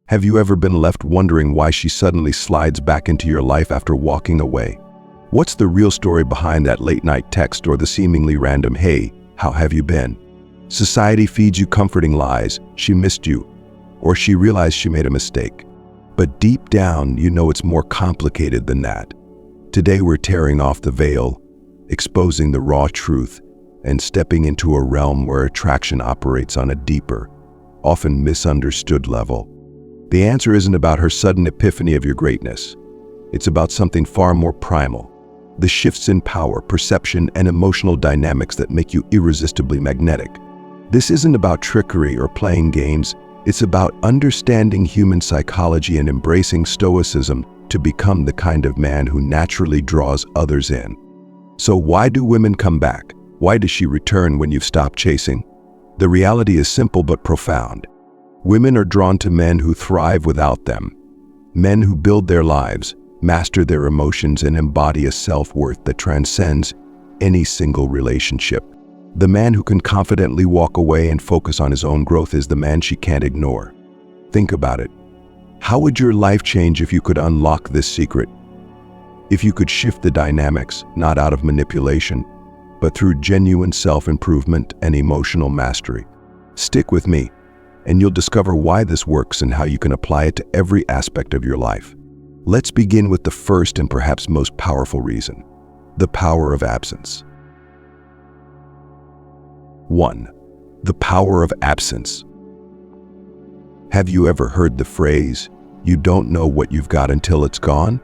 Have you ever been left wondering why she suddenly slides back into your life after walking away? What's the real story behind that late-night text or the seemingly random, "Hey, how have you been?" Society feeds you comforting lies. She missed you, or she realized she made a mistake. But deep down, you know it's more complicated than that. Today we're tearing off the veil, exposing the raw truth, and stepping into a realm where attraction operates on a deeper, often misunderstood level. The answer isn't about her sudden epiphany of your greatness. It's about something far more primal. The shifts in power, perception, and emotional dynamics that make you irresistibly magnetic. This isn't about trickery or playing games. It's about understanding human psychology and embracing Stoicism to become the kind of man who naturally draws others in. So why do women come back? Why does she return when you've stopped chasing? The reality is simple but profound. Women are drawn to men who thrive without them. Men who build their lives, master their emotions, and embody a self-worth that transcends any single relationship. The man who can confidently walk away and focus on his own growth is the man she can't ignore. Think about it. How would your life change if you could unlock this secret? If you could shift the dynamics, not out of manipulation, but through genuine self-improvement and emotional mastery. Stick with me, and you'll discover why this works and how you can apply it to every aspect of your life. Let's begin with the first and perhaps most powerful reason: the power of absence. 1. The power of absence. Have you ever heard the phrase, "You don't know what you've got until it's gone"?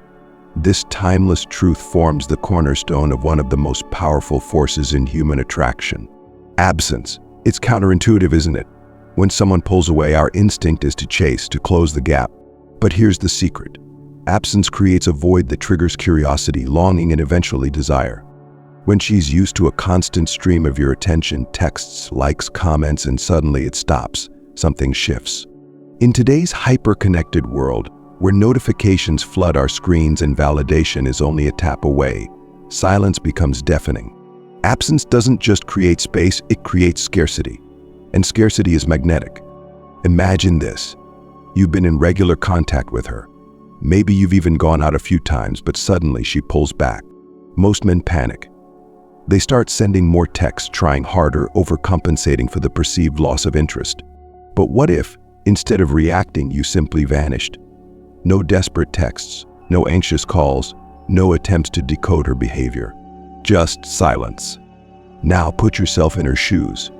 This timeless truth forms the cornerstone of one of the most powerful forces in human attraction: absence. It's counterintuitive, isn't it? When someone pulls away, our instinct is to chase, to close the gap. But here's the secret. Absence creates a void that triggers curiosity, longing, and eventually desire. When she's used to a constant stream of your attention, texts, likes, comments, and suddenly it stops, something shifts. In today's hyper-connected world, where notifications flood our screens and validation is only a tap away, silence becomes deafening. Absence doesn't just create space, it creates scarcity. And scarcity is magnetic. Imagine this. You've been in regular contact with her. Maybe you've even gone out a few times, but suddenly she pulls back. Most men panic. They start sending more texts, trying harder, overcompensating for the perceived loss of interest. But what if, instead of reacting, you simply vanished? No desperate texts, no anxious calls, no attempts to decode her behavior. Just silence. Now put yourself in her shoes.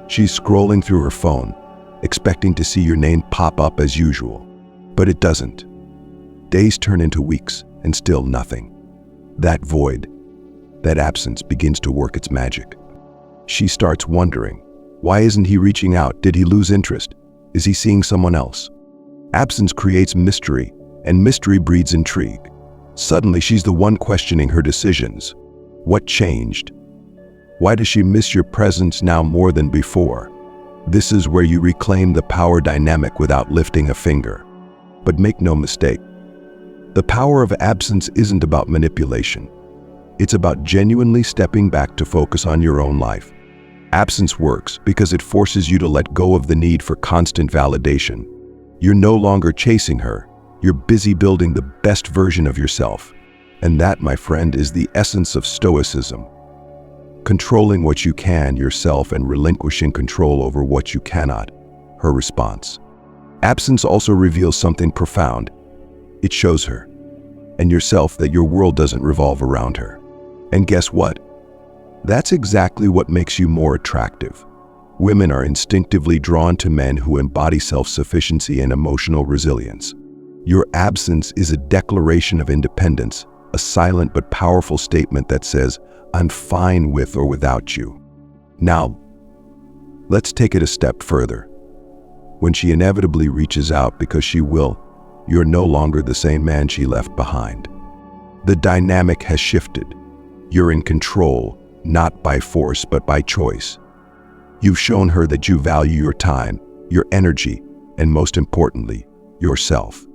She's scrolling through her phone, expecting to see your name pop up as usual. But it doesn't. Days turn into weeks, and still nothing. That void, that absence begins to work its magic. She starts wondering, why isn't he reaching out? Did he lose interest? Is he seeing someone else? Absence creates mystery, and mystery breeds intrigue. Suddenly, she's the one questioning her decisions. What changed? Why does she miss your presence now more than before? This is where you reclaim the power dynamic without lifting a finger. But make no mistake, the power of absence isn't about manipulation. It's about genuinely stepping back to focus on your own life. Absence works because it forces you to let go of the need for constant validation. You're no longer chasing her. You're busy building the best version of yourself. And that, my friend, is the essence of Stoicism. Controlling what you can yourself and relinquishing control over what you cannot. Her response. Absence also reveals something profound. It shows her and yourself that your world doesn't revolve around her. And guess what? That's exactly what makes you more attractive. Women are instinctively drawn to men who embody self-sufficiency and emotional resilience. Your absence is a declaration of independence, a silent but powerful statement that says, "I'm fine with or without you." Now, let's take it a step further. When she inevitably reaches out, because she will, you're no longer the same man she left behind. The dynamic has shifted. You're in control, not by force, but by choice. You've shown her that you value your time, your energy, and most importantly, yourself.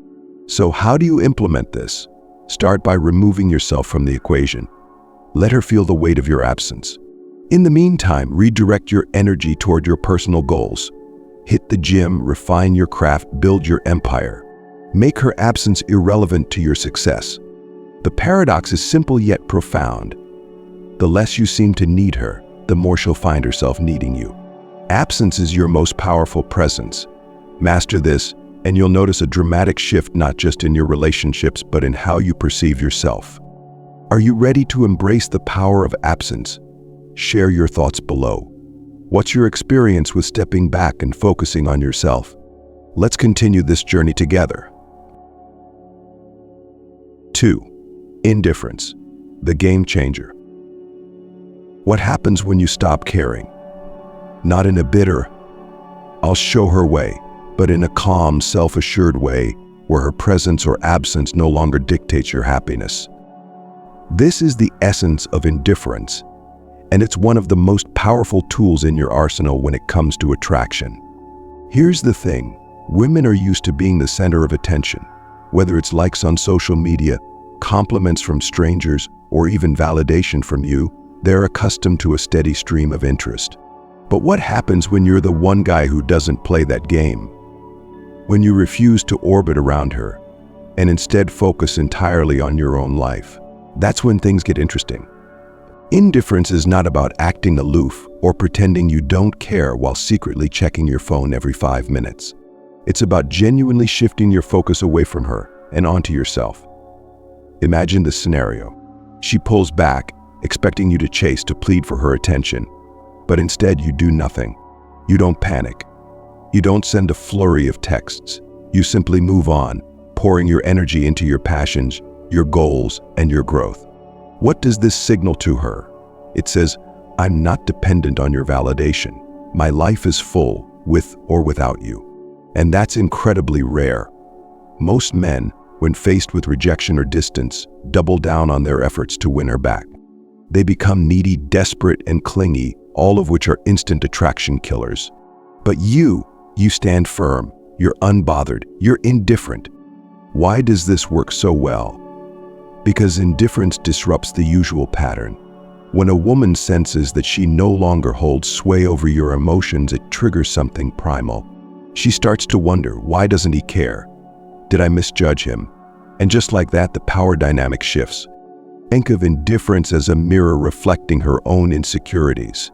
So how do you implement this? Start by removing yourself from the equation. Let her feel the weight of your absence. In the meantime, redirect your energy toward your personal goals. Hit the gym, refine your craft, build your empire. Make her absence irrelevant to your success. The paradox is simple yet profound. The less you seem to need her, the more she'll find herself needing you. Absence is your most powerful presence. Master this, and you'll notice a dramatic shift not just in your relationships, but in how you perceive yourself. Are you ready to embrace the power of absence? Share your thoughts below. What's your experience with stepping back and focusing on yourself? Let's continue this journey together. 2. Indifference, the game changer. What happens when you stop caring? Not in a bitter, "I'll show her" way, but in a calm, self-assured way where her presence or absence no longer dictates your happiness. This is the essence of indifference, and it's one of the most powerful tools in your arsenal when it comes to attraction. Here's the thing, women are used to being the center of attention, whether it's likes on social media, compliments from strangers, or even validation from you. They're accustomed to a steady stream of interest. But what happens when you're the one guy who doesn't play that game? When you refuse to orbit around her and instead focus entirely on your own life? That's when things get interesting. Indifference is not about acting aloof or pretending you don't care while secretly checking your phone every 5 minutes. It's about genuinely shifting your focus away from her and onto yourself. Imagine this scenario. She pulls back, expecting you to chase, to plead for her attention. But instead you do nothing. You don't panic. You don't send a flurry of texts. You simply move on, pouring your energy into your passions, your goals, and your growth. What does this signal to her? It says, "I'm not dependent on your validation. My life is full, with or without you." And that's incredibly rare. Most men, when faced with rejection or distance, double down on their efforts to win her back. They become needy, desperate, and clingy, all of which are instant attraction killers. But you stand firm, you're unbothered, you're indifferent. Why does this work so well? Because indifference disrupts the usual pattern. When a woman senses that she no longer holds sway over your emotions, it triggers something primal. She starts to wonder, why doesn't he care? Did I misjudge him? And just like that, the power dynamic shifts. Think of indifference as a mirror reflecting her own insecurities.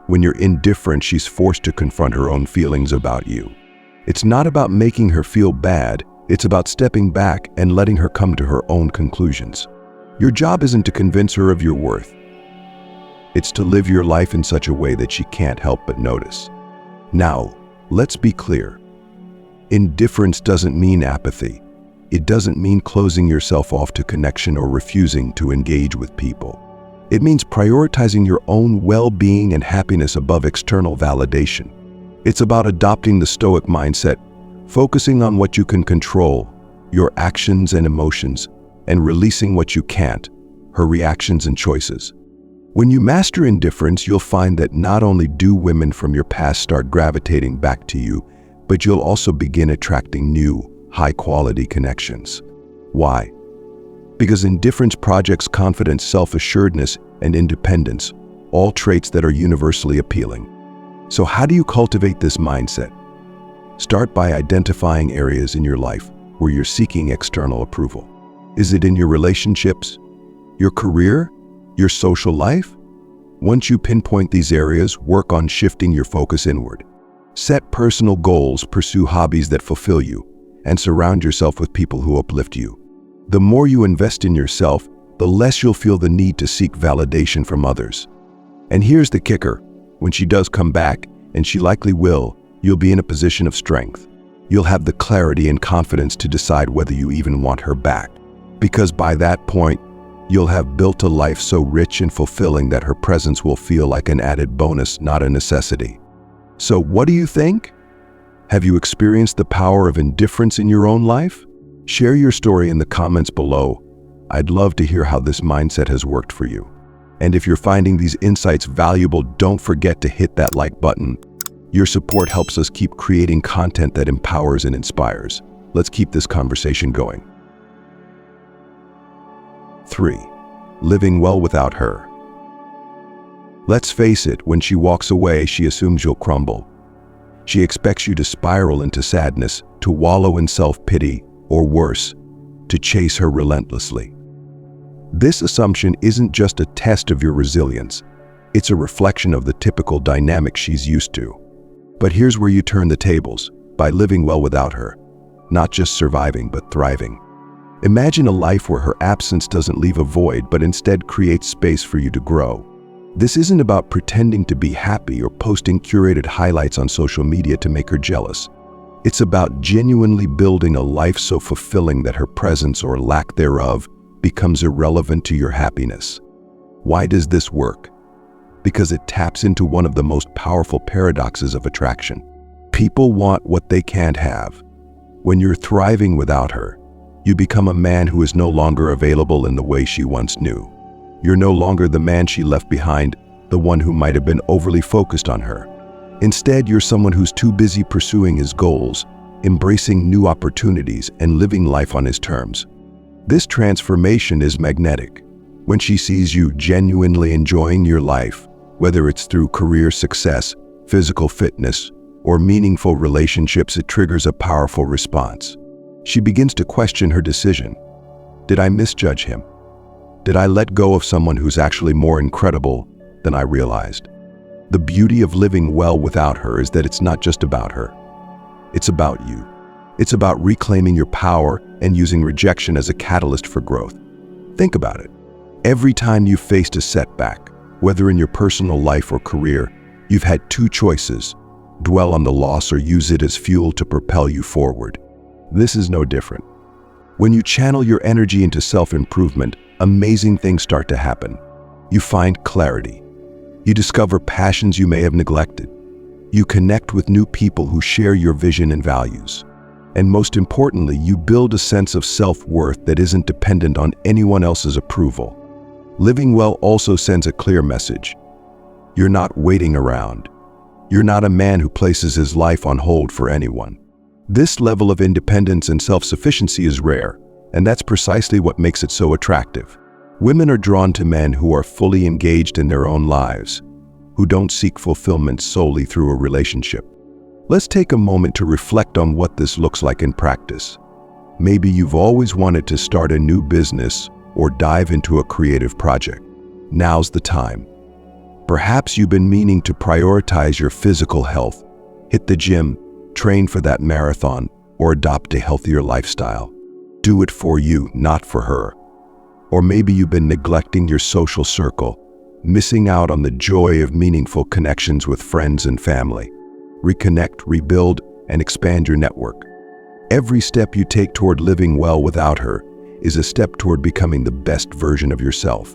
When you're indifferent, she's forced to confront her own feelings about you. It's not about making her feel bad, it's about stepping back and letting her come to her own conclusions. Your job isn't to convince her of your worth. It's to live your life in such a way that she can't help but notice. Now, let's be clear. Indifference doesn't mean apathy. It doesn't mean closing yourself off to connection or refusing to engage with people. It means prioritizing your own well-being and happiness above external validation. It's about adopting the stoic mindset, focusing on what you can control, your actions and emotions, and releasing what you can't, her reactions and choices. When you master indifference, you'll find that not only do women from your past start gravitating back to you, but you'll also begin attracting new, high-quality connections. Why? Because indifference projects confidence, self-assuredness, and independence, all traits that are universally appealing. So how do you cultivate this mindset? Start by identifying areas in your life where you're seeking external approval. Is it in your relationships, your career, your social life? Once you pinpoint these areas, work on shifting your focus inward. Set personal goals, pursue hobbies that fulfill you, and surround yourself with people who uplift you. The more you invest in yourself, the less you'll feel the need to seek validation from others. And here's the kicker. When she does come back, and she likely will, you'll be in a position of strength. You'll have the clarity and confidence to decide whether you even want her back. Because by that point, you'll have built a life so rich and fulfilling that her presence will feel like an added bonus, not a necessity. So what do you think? Have you experienced the power of indifference in your own life? Share your story in the comments below. I'd love to hear how this mindset has worked for you. And if you're finding these insights valuable, don't forget to hit that like button. Your support helps us keep creating content that empowers and inspires. Let's keep this conversation going. 3. Living well without her. Let's face it, when she walks away, she assumes you'll crumble. She expects you to spiral into sadness, to wallow in self-pity, or worse, to chase her relentlessly. This assumption isn't just a test of your resilience, it's a reflection of the typical dynamic she's used to. But here's where you turn the tables, by living well without her. Not just surviving, but thriving. Imagine a life where her absence doesn't leave a void, but instead creates space for you to grow. This isn't about pretending to be happy or posting curated highlights on social media to make her jealous. It's about genuinely building a life so fulfilling that her presence or lack thereof becomes irrelevant to your happiness. Why does this work? Because it taps into one of the most powerful paradoxes of attraction. People want what they can't have. When you're thriving without her, you become a man who is no longer available in the way she once knew. You're no longer the man she left behind, the one who might have been overly focused on her. Instead, you're someone who's too busy pursuing his goals, embracing new opportunities, and living life on his terms. This transformation is magnetic. When she sees you genuinely enjoying your life, whether it's through career success, physical fitness, or meaningful relationships, it triggers a powerful response. She begins to question her decision. Did I misjudge him? Did I let go of someone who's actually more incredible than I realized? The beauty of living well without her is that it's not just about her. It's about you. It's about reclaiming your power and using rejection as a catalyst for growth. Think about it. Every time you've faced a setback, whether in your personal life or career, you've had two choices: dwell on the loss or use it as fuel to propel you forward. This is no different. When you channel your energy into self-improvement, amazing things start to happen. You find clarity. You discover passions you may have neglected. You connect with new people who share your vision and values. And most importantly, you build a sense of self-worth that isn't dependent on anyone else's approval. Living well also sends a clear message. You're not waiting around. You're not a man who places his life on hold for anyone. This level of independence and self-sufficiency is rare, and that's precisely what makes it so attractive. Women are drawn to men who are fully engaged in their own lives, who don't seek fulfillment solely through a relationship. Let's take a moment to reflect on what this looks like in practice. Maybe you've always wanted to start a new business or dive into a creative project. Now's the time. Perhaps you've been meaning to prioritize your physical health, hit the gym, train for that marathon, or adopt a healthier lifestyle. Do it for you, not for her. Or maybe you've been neglecting your social circle, missing out on the joy of meaningful connections with friends and family. Reconnect, rebuild, and expand your network. Every step you take toward living well without her is a step toward becoming the best version of yourself.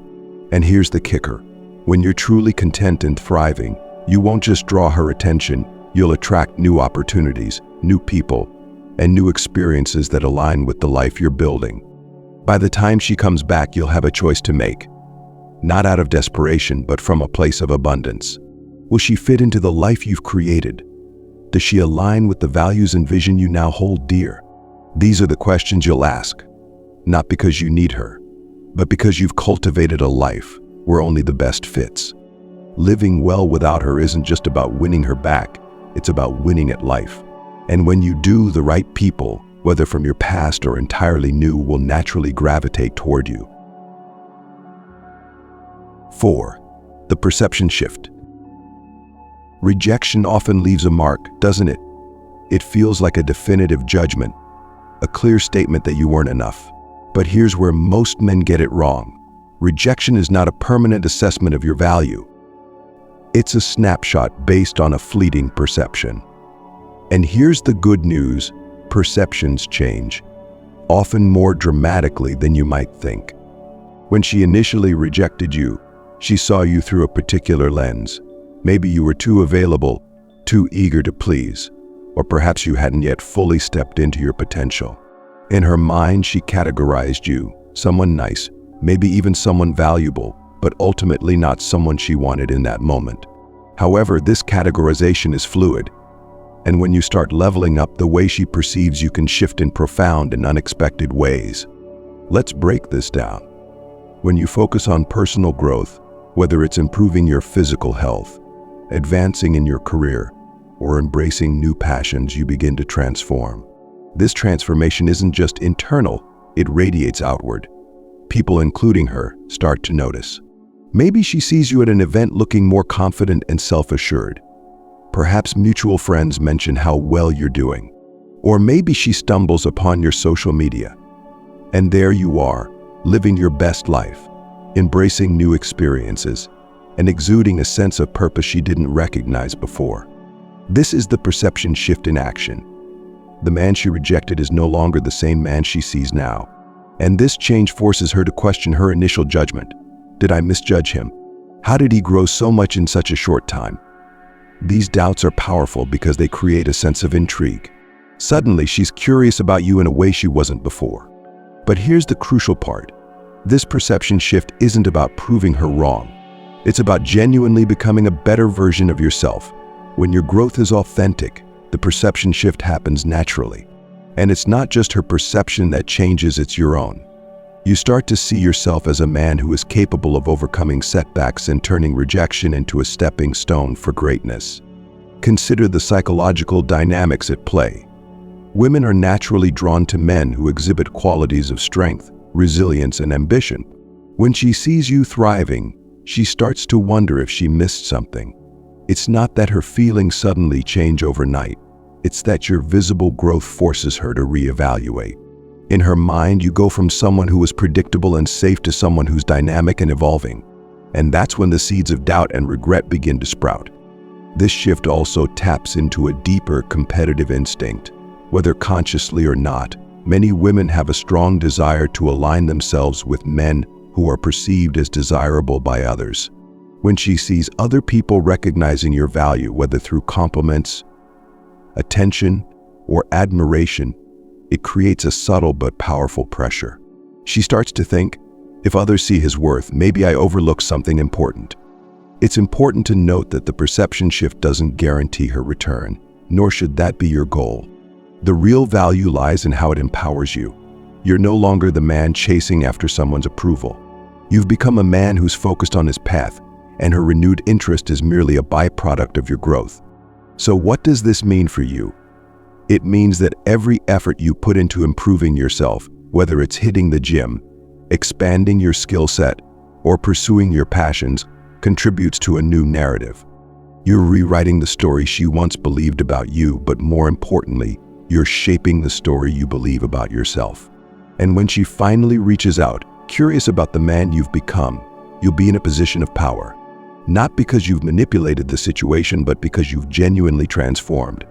And here's the kicker. When you're truly content and thriving, you won't just draw her attention, you'll attract new opportunities, new people, and new experiences that align with the life you're building. By the time she comes back, you'll have a choice to make. Not out of desperation, but from a place of abundance. Will she fit into the life you've created? Does she align with the values and vision you now hold dear? These are the questions you'll ask, not because you need her, but because you've cultivated a life where only the best fits. Living well without her isn't just about winning her back, it's about winning at life. And when you do, the right people, whether from your past or entirely new, will naturally gravitate toward you. 4. The perception shift. Rejection often leaves a mark, doesn't it? It feels like a definitive judgment, a clear statement that you weren't enough. But here's where most men get it wrong. Rejection is not a permanent assessment of your value. It's a snapshot based on a fleeting perception. And here's the good news: perceptions change, often more dramatically than you might think. When she initially rejected you, she saw you through a particular lens. Maybe you were too available, too eager to please, or perhaps you hadn't yet fully stepped into your potential. In her mind, she categorized you, someone nice, maybe even someone valuable, but ultimately not someone she wanted in that moment. However, this categorization is fluid, and when you start leveling up, the way she perceives you can shift in profound and unexpected ways. Let's break this down. When you focus on personal growth, whether it's improving your physical health, advancing in your career, or embracing new passions, you begin to transform. This transformation isn't just internal, it radiates outward. People, including her, start to notice. Maybe she sees you at an event looking more confident and self-assured. Perhaps mutual friends mention how well you're doing. Or maybe she stumbles upon your social media. And there you are, living your best life, embracing new experiences, and exuding a sense of purpose she didn't recognize before. This is the perception shift in action. The man she rejected is no longer the same man she sees now. And this change forces her to question her initial judgment. Did I misjudge him? How did he grow so much in such a short time? These doubts are powerful because they create a sense of intrigue. Suddenly, she's curious about you in a way she wasn't before. But here's the crucial part. This perception shift isn't about proving her wrong. It's about genuinely becoming a better version of yourself. When your growth is authentic, the perception shift happens naturally. And it's not just her perception that changes, it's your own. You start to see yourself as a man who is capable of overcoming setbacks and turning rejection into a stepping stone for greatness. Consider the psychological dynamics at play. Women are naturally drawn to men who exhibit qualities of strength, resilience, and ambition. When she sees you thriving, she starts to wonder if she missed something. It's not that her feelings suddenly change overnight. It's that your visible growth forces her to reevaluate. In her mind, you go from someone who is predictable and safe to someone who's dynamic and evolving. And that's when the seeds of doubt and regret begin to sprout. This shift also taps into a deeper competitive instinct. Whether consciously or not, many women have a strong desire to align themselves with men who are perceived as desirable by others. When she sees other people recognizing your value, whether through compliments, attention, or admiration, it creates a subtle but powerful pressure. She starts to think, if others see his worth, maybe I overlooked something important. It's important to note that the perception shift doesn't guarantee her return, nor should that be your goal. The real value lies in how it empowers you. You're no longer the man chasing after someone's approval. You've become a man who's focused on his path, and her renewed interest is merely a byproduct of your growth. So what does this mean for you? It means that every effort you put into improving yourself, whether it's hitting the gym, expanding your skill set, or pursuing your passions, contributes to a new narrative. You're rewriting the story she once believed about you, but more importantly, you're shaping the story you believe about yourself. And when she finally reaches out, curious about the man you've become, you'll be in a position of power. Not because you've manipulated the situation, but because you've genuinely transformed.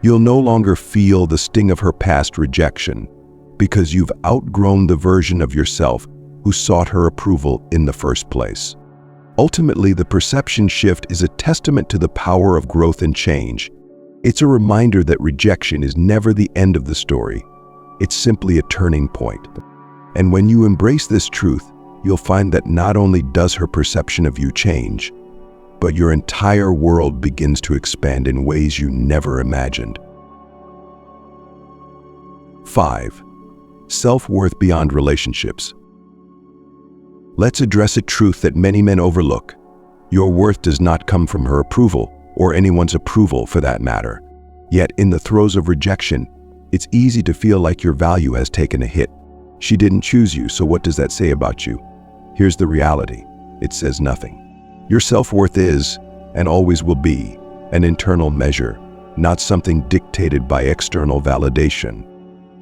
You'll no longer feel the sting of her past rejection, because you've outgrown the version of yourself who sought her approval in the first place. Ultimately, the perception shift is a testament to the power of growth and change. It's a reminder that rejection is never the end of the story. It's simply a turning point. And when you embrace this truth, you'll find that not only does her perception of you change, but your entire world begins to expand in ways you never imagined. 5. Self-worth beyond relationships. Let's address a truth that many men overlook. Your worth does not come from her approval, or anyone's approval for that matter. Yet in the throes of rejection, it's easy to feel like your value has taken a hit. She didn't choose you, so what does that say about you? Here's the reality. It says nothing. Your self-worth is, and always will be, an internal measure, not something dictated by external validation.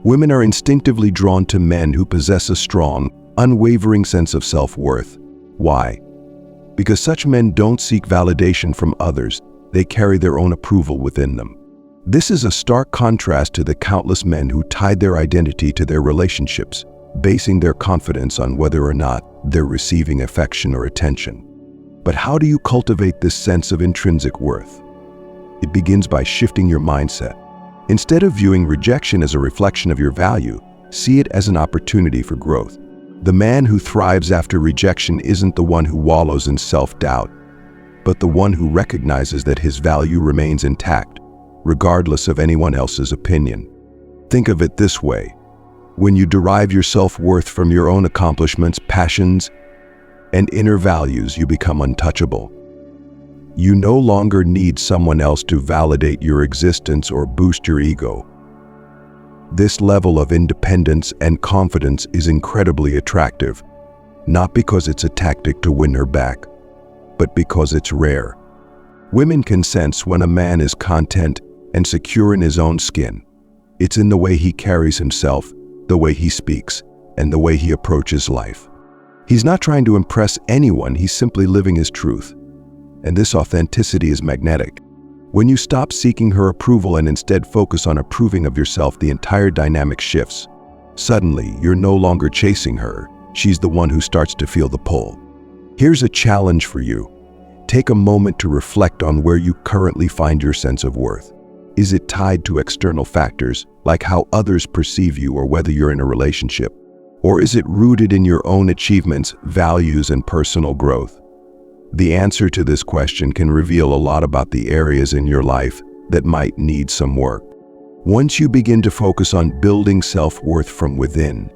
Women are instinctively drawn to men who possess a strong, unwavering sense of self-worth. Why? Because such men don't seek validation from others, they carry their own approval within them. This is a stark contrast to the countless men who tied their identity to their relationships, basing their confidence on whether or not they're receiving affection or attention. But how do you cultivate this sense of intrinsic worth? It begins by shifting your mindset. Instead of viewing rejection as a reflection of your value, see it as an opportunity for growth. The man who thrives after rejection isn't the one who wallows in self-doubt, but the one who recognizes that his value remains intact, regardless of anyone else's opinion. Think of it this way. When you derive your self-worth from your own accomplishments, passions, and inner values, you become untouchable. You no longer need someone else to validate your existence or boost your ego. This level of independence and confidence is incredibly attractive, not because it's a tactic to win her back, but because it's rare. Women can sense when a man is content and secure in his own skin. It's in the way he carries himself, the way he speaks, and the way he approaches life. He's not trying to impress anyone, he's simply living his truth. And this authenticity is magnetic. When you stop seeking her approval and instead focus on approving of yourself, the entire dynamic shifts. Suddenly, you're no longer chasing her. She's the one who starts to feel the pull. Here's a challenge for you. Take a moment to reflect on where you currently find your sense of worth. Is it tied to external factors, like how others perceive you or whether you're in a relationship? Or is it rooted in your own achievements, values, and personal growth? The answer to this question can reveal a lot about the areas in your life that might need some work. Once you begin to focus on building self-worth from within,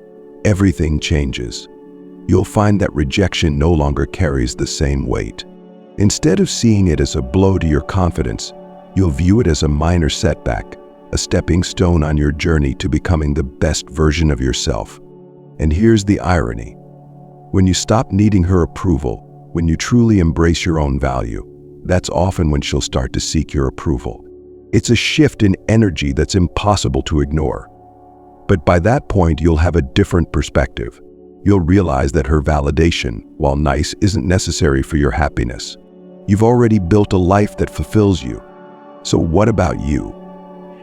everything changes. You'll find that rejection no longer carries the same weight. Instead of seeing it as a blow to your confidence, you'll view it as a minor setback, a stepping stone on your journey to becoming the best version of yourself. And here's the irony. When you stop needing her approval, when you truly embrace your own value, that's often when she'll start to seek your approval. It's a shift in energy that's impossible to ignore. But by that point, you'll have a different perspective. You'll realize that her validation, while nice, isn't necessary for your happiness. You've already built a life that fulfills you. So what about you?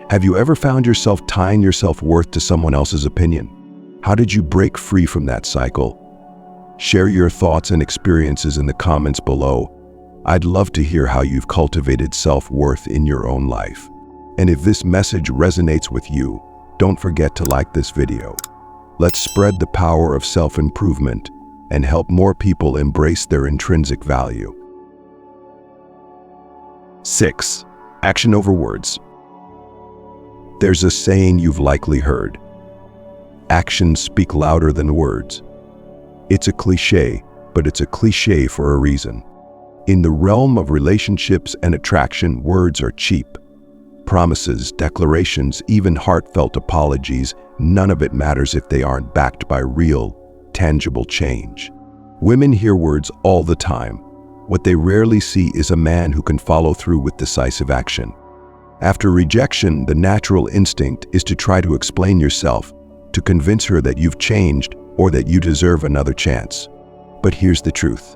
Have you ever found yourself tying your self-worth to someone else's opinion? How did you break free from that cycle? Share your thoughts and experiences in the comments below. I'd love to hear how you've cultivated self-worth in your own life. And if this message resonates with you, don't forget to like this video. Let's spread the power of self-improvement and help more people embrace their intrinsic value. 6. Action over words. There's a saying you've likely heard. Actions speak louder than words. It's a cliche, but it's a cliche for a reason. In the realm of relationships and attraction, words are cheap. Promises, declarations, even heartfelt apologies, none of it matters if they aren't backed by real, tangible change. Women hear words all the time. What they rarely see is a man who can follow through with decisive action. After rejection, the natural instinct is to try to explain yourself, to convince her that you've changed or that you deserve another chance. But here's the truth.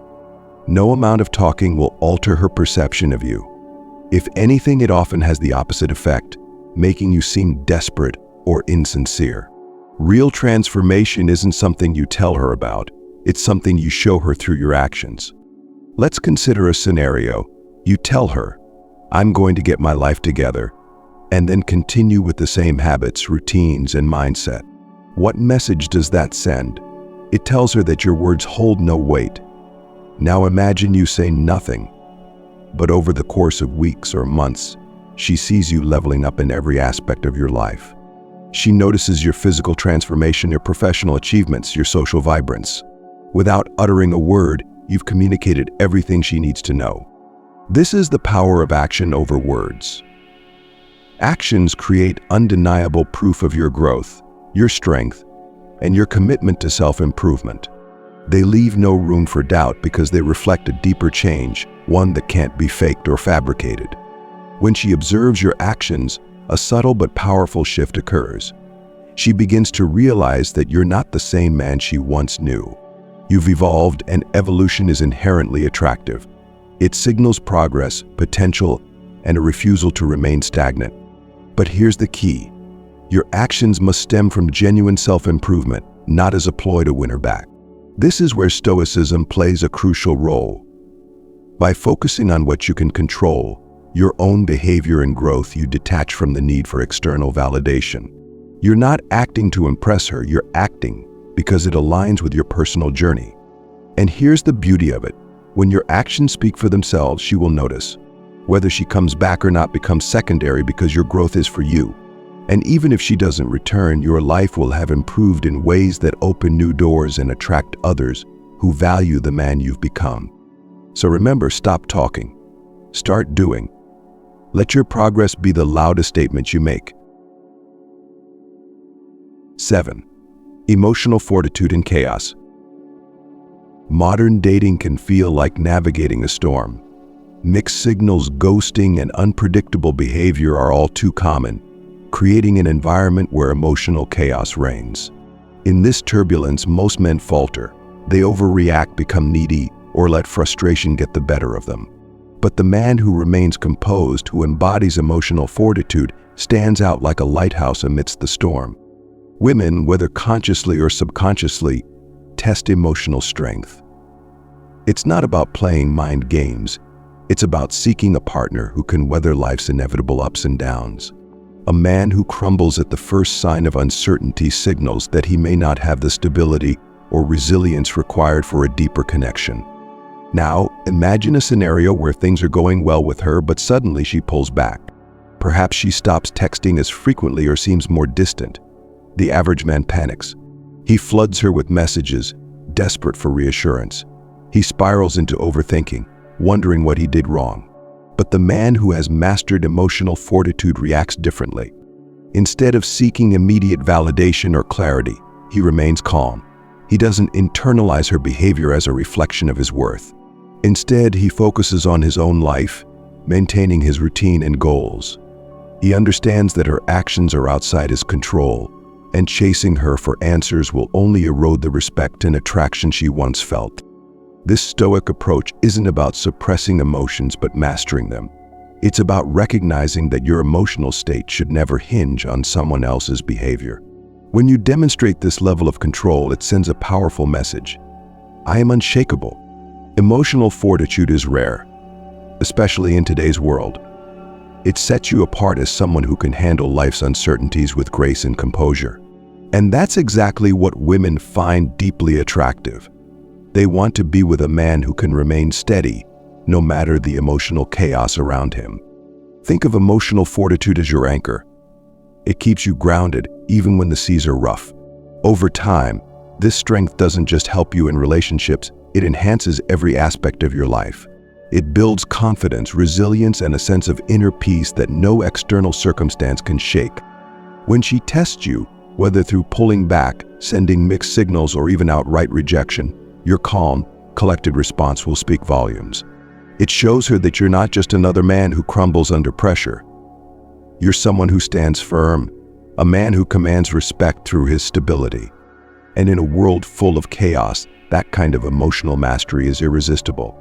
No amount of talking will alter her perception of you. If anything, it often has the opposite effect, making you seem desperate or insincere. Real transformation isn't something you tell her about, it's something you show her through your actions. Let's consider a scenario. You tell her, "I'm going to get my life together," and then continue with the same habits, routines, and mindset. What message does that send? It tells her that your words hold no weight. Now imagine you say nothing, but over the course of weeks or months, she sees you leveling up in every aspect of your life. She notices your physical transformation, your professional achievements, your social vibrance. Without uttering a word, you've communicated everything she needs to know. This is the power of action over words. Actions create undeniable proof of your growth, your strength, and your commitment to self-improvement. They leave no room for doubt because they reflect a deeper change, one that can't be faked or fabricated. When she observes your actions, a subtle but powerful shift occurs. She begins to realize that you're not the same man she once knew. You've evolved, and evolution is inherently attractive. It signals progress, potential, and a refusal to remain stagnant. But here's the key. Your actions must stem from genuine self-improvement, not as a ploy to win her back. This is where Stoicism plays a crucial role. By focusing on what you can control, your own behavior and growth, you detach from the need for external validation. You're not acting to impress her, you're acting because it aligns with your personal journey. And here's the beauty of it. When your actions speak for themselves, she will notice. Whether she comes back or not becomes secondary because your growth is for you. And even if she doesn't return, your life will have improved in ways that open new doors and attract others who value the man you've become. So remember, stop talking. Start doing. Let your progress be the loudest statement you make. 7. Emotional fortitude in chaos. Modern dating can feel like navigating a storm. Mixed signals, ghosting, and unpredictable behavior are all too common, creating an environment where emotional chaos reigns. In this turbulence, most men falter. They overreact, become needy, or let frustration get the better of them. But the man who remains composed, who embodies emotional fortitude, stands out like a lighthouse amidst the storm. Women, whether consciously or subconsciously, test emotional strength. It's not about playing mind games. It's about seeking a partner who can weather life's inevitable ups and downs. A man who crumbles at the first sign of uncertainty signals that he may not have the stability or resilience required for a deeper connection. Now, imagine a scenario where things are going well with her, but suddenly she pulls back. Perhaps she stops texting as frequently or seems more distant. The average man panics. He floods her with messages, desperate for reassurance. He spirals into overthinking, wondering what he did wrong. But the man who has mastered emotional fortitude reacts differently. Instead of seeking immediate validation or clarity, he remains calm. He doesn't internalize her behavior as a reflection of his worth. Instead, he focuses on his own life, maintaining his routine and goals. He understands that her actions are outside his control, and chasing her for answers will only erode the respect and attraction she once felt. This stoic approach isn't about suppressing emotions but mastering them. It's about recognizing that your emotional state should never hinge on someone else's behavior. When you demonstrate this level of control, it sends a powerful message. I am unshakable. Emotional fortitude is rare, especially in today's world. It sets you apart as someone who can handle life's uncertainties with grace and composure. And that's exactly what women find deeply attractive. They want to be with a man who can remain steady, no matter the emotional chaos around him. Think of emotional fortitude as your anchor. It keeps you grounded even when the seas are rough. Over time, this strength doesn't just help you in relationships, it enhances every aspect of your life. It builds confidence, resilience, and a sense of inner peace that no external circumstance can shake. When she tests you, whether through pulling back, sending mixed signals, or even outright rejection, your calm, collected response will speak volumes. It shows her that you're not just another man who crumbles under pressure. You're someone who stands firm, a man who commands respect through his stability. And in a world full of chaos, that kind of emotional mastery is irresistible.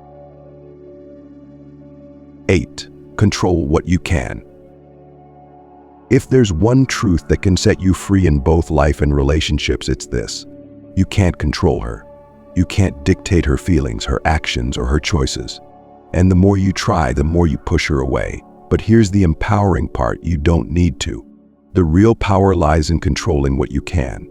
8. Control what you can. If there's one truth that can set you free in both life and relationships, it's this. You can't control her. You can't dictate her feelings, her actions, or her choices. And the more you try, the more you push her away. But here's the empowering part: you don't need to. The real power lies in controlling what you can.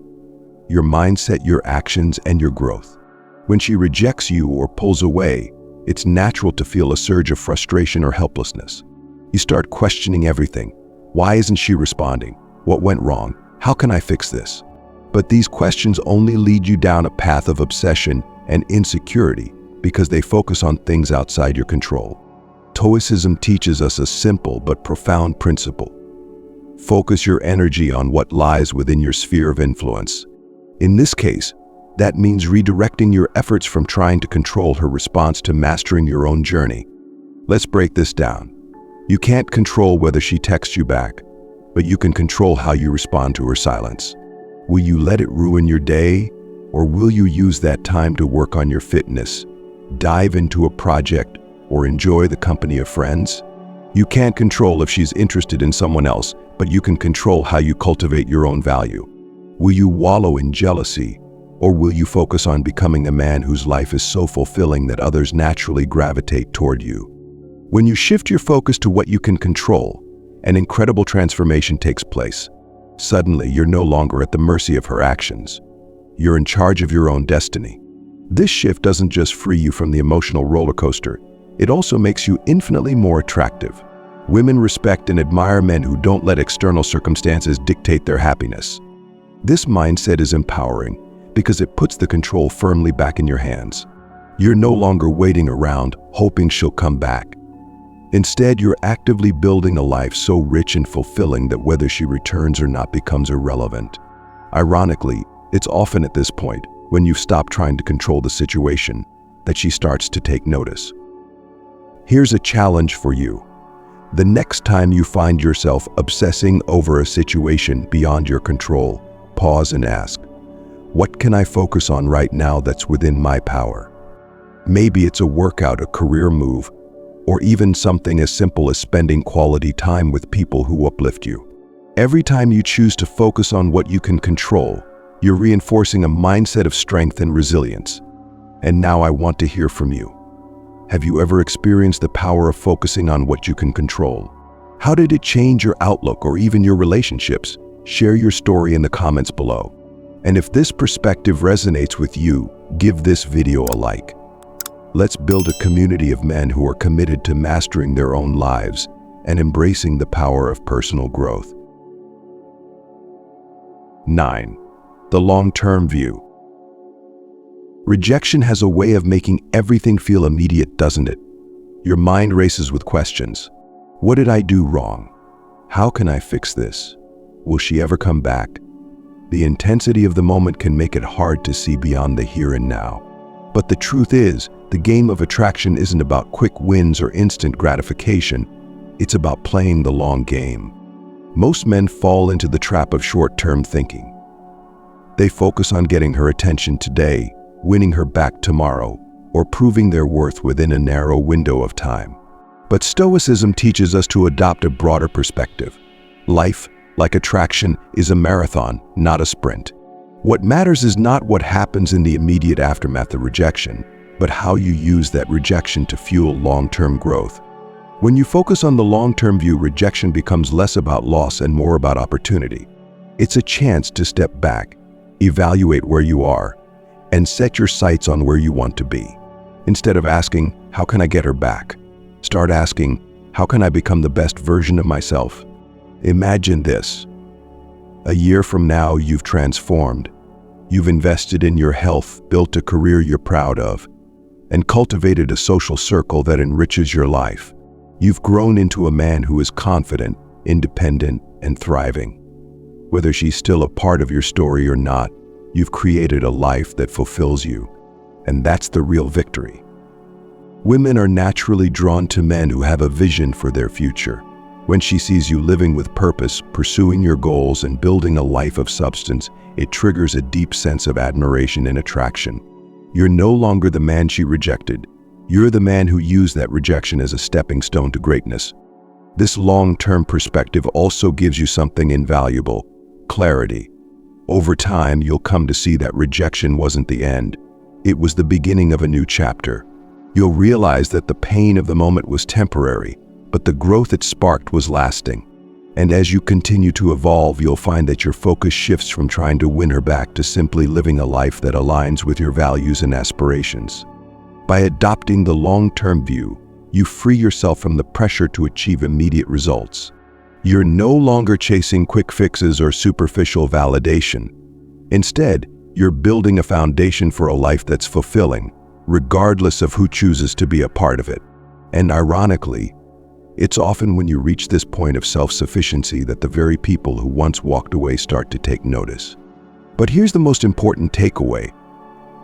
Your mindset, your actions, and your growth. When she rejects you or pulls away, it's natural to feel a surge of frustration or helplessness. You start questioning everything. Why isn't she responding? What went wrong? How can I fix this? But these questions only lead you down a path of obsession and insecurity because they focus on things outside your control. Stoicism teaches us a simple but profound principle. Focus your energy on what lies within your sphere of influence. In this case, that means redirecting your efforts from trying to control her response to mastering your own journey. Let's break this down. You can't control whether she texts you back, but you can control how you respond to her silence. Will you let it ruin your day, or will you use that time to work on your fitness, dive into a project, or enjoy the company of friends? You can't control if she's interested in someone else, but you can control how you cultivate your own value. Will you wallow in jealousy, or will you focus on becoming a man whose life is so fulfilling that others naturally gravitate toward you? When you shift your focus to what you can control, an incredible transformation takes place. Suddenly, you're no longer at the mercy of her actions. You're in charge of your own destiny. This shift doesn't just free you from the emotional roller coaster, it also makes you infinitely more attractive. Women respect and admire men who don't let external circumstances dictate their happiness. This mindset is empowering because it puts the control firmly back in your hands. You're no longer waiting around, hoping she'll come back. Instead, you're actively building a life so rich and fulfilling that whether she returns or not becomes irrelevant. Ironically, it's often at this point, when you've stopped trying to control the situation, that she starts to take notice. Here's a challenge for you. The next time you find yourself obsessing over a situation beyond your control, pause and ask, what can I focus on right now that's within my power? Maybe it's a workout, a career move, or even something as simple as spending quality time with people who uplift you. Every time you choose to focus on what you can control, you're reinforcing a mindset of strength and resilience. And now I want to hear from you. Have you ever experienced the power of focusing on what you can control? How did it change your outlook or even your relationships? Share your story in the comments below. And if this perspective resonates with you, give this video a like. Let's build a community of men who are committed to mastering their own lives and embracing the power of personal growth. 9. The long-term view. Rejection has a way of making everything feel immediate, doesn't it? Your mind races with questions. What did I do wrong? How can I fix this? Will she ever come back? The intensity of the moment can make it hard to see beyond the here and now. But the truth is, the game of attraction isn't about quick wins or instant gratification. It's about playing the long game. Most men fall into the trap of short-term thinking. They focus on getting her attention today, winning her back tomorrow, or proving their worth within a narrow window of time. But Stoicism teaches us to adopt a broader perspective. Life, like attraction, is a marathon, not a sprint. What matters is not what happens in the immediate aftermath of rejection, but how you use that rejection to fuel long-term growth. When you focus on the long-term view, rejection becomes less about loss and more about opportunity. It's a chance to step back, evaluate where you are, and set your sights on where you want to be. Instead of asking, how can I get her back? Start asking, how can I become the best version of myself? Imagine this. A year from now, you've transformed. You've invested in your health, built a career you're proud of, and cultivated a social circle that enriches your life. You've grown into a man who is confident, independent, and thriving. Whether she's still a part of your story or not, you've created a life that fulfills you, and that's the real victory. Women are naturally drawn to men who have a vision for their future. When she sees you living with purpose, pursuing your goals, and building a life of substance, it triggers a deep sense of admiration and attraction. You're no longer the man she rejected. You're the man who used that rejection as a stepping stone to greatness. This long-term perspective also gives you something invaluable: clarity. Over time, you'll come to see that rejection wasn't the end. It was the beginning of a new chapter. You'll realize that the pain of the moment was temporary, but the growth it sparked was lasting. And as you continue to evolve, you'll find that your focus shifts from trying to win her back to simply living a life that aligns with your values and aspirations. By adopting the long-term view, you free yourself from the pressure to achieve immediate results. You're no longer chasing quick fixes or superficial validation. Instead, you're building a foundation for a life that's fulfilling, regardless of who chooses to be a part of it. And ironically, it's often when you reach this point of self-sufficiency that the very people who once walked away start to take notice. But here's the most important takeaway.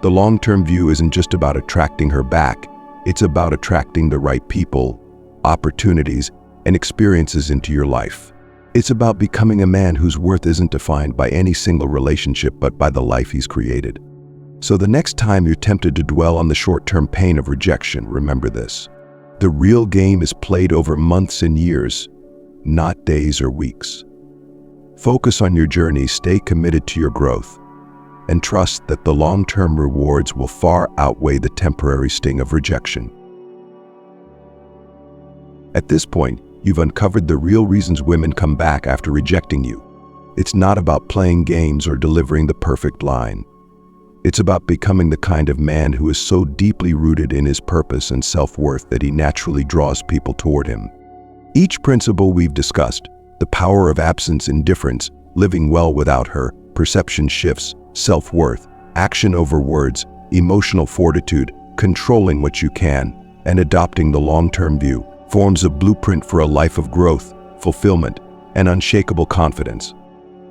The long-term view isn't just about attracting her back. It's about attracting the right people, opportunities, and experiences into your life. It's about becoming a man whose worth isn't defined by any single relationship but by the life he's created. So the next time you're tempted to dwell on the short-term pain of rejection, remember this. The real game is played over months and years, not days or weeks. Focus on your journey, stay committed to your growth, and trust that the long-term rewards will far outweigh the temporary sting of rejection. At this point, you've uncovered the real reasons women come back after rejecting you. It's not about playing games or delivering the perfect line. It's about becoming the kind of man who is so deeply rooted in his purpose and self-worth that he naturally draws people toward him. Each principle we've discussed, the power of absence, indifference, living well without her, perception shifts, self-worth, action over words, emotional fortitude, controlling what you can, and adopting the long-term view, forms a blueprint for a life of growth, fulfillment, and unshakable confidence.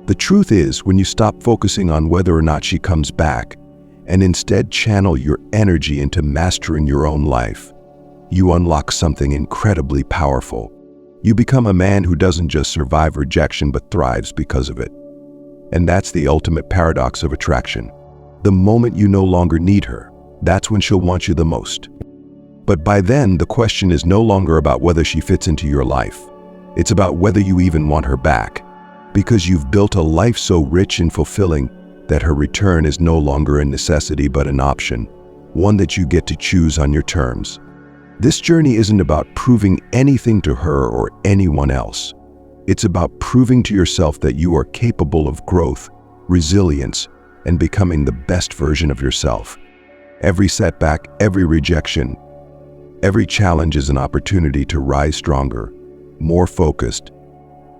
The truth is, when you stop focusing on whether or not she comes back, and instead channel your energy into mastering your own life, you unlock something incredibly powerful. You become a man who doesn't just survive rejection but thrives because of it. And that's the ultimate paradox of attraction. The moment you no longer need her, that's when she'll want you the most. But by then, the question is no longer about whether she fits into your life. It's about whether you even want her back, because you've built a life so rich and fulfilling that her return is no longer a necessity but an option, one that you get to choose on your terms. This journey isn't about proving anything to her or anyone else. It's about proving to yourself that you are capable of growth, resilience, and becoming the best version of yourself. Every setback, every rejection, every challenge is an opportunity to rise stronger, more focused,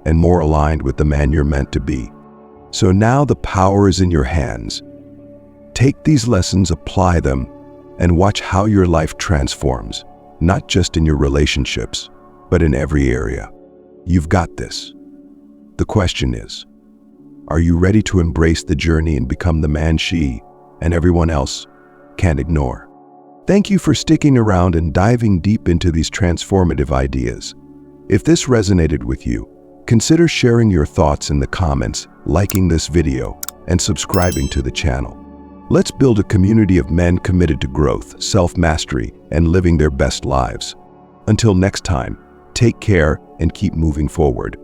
and more aligned with the man you're meant to be. So now the power is in your hands. Take these lessons, apply them, and watch how your life transforms, not just in your relationships, but in every area. You've got this. The question is, are you ready to embrace the journey and become the man she and everyone else can't ignore? Thank you for sticking around and diving deep into these transformative ideas. If this resonated with you, consider sharing your thoughts in the comments, liking this video, and subscribing to the channel. Let's build a community of men committed to growth, self-mastery, and living their best lives. Until next time, take care and keep moving forward.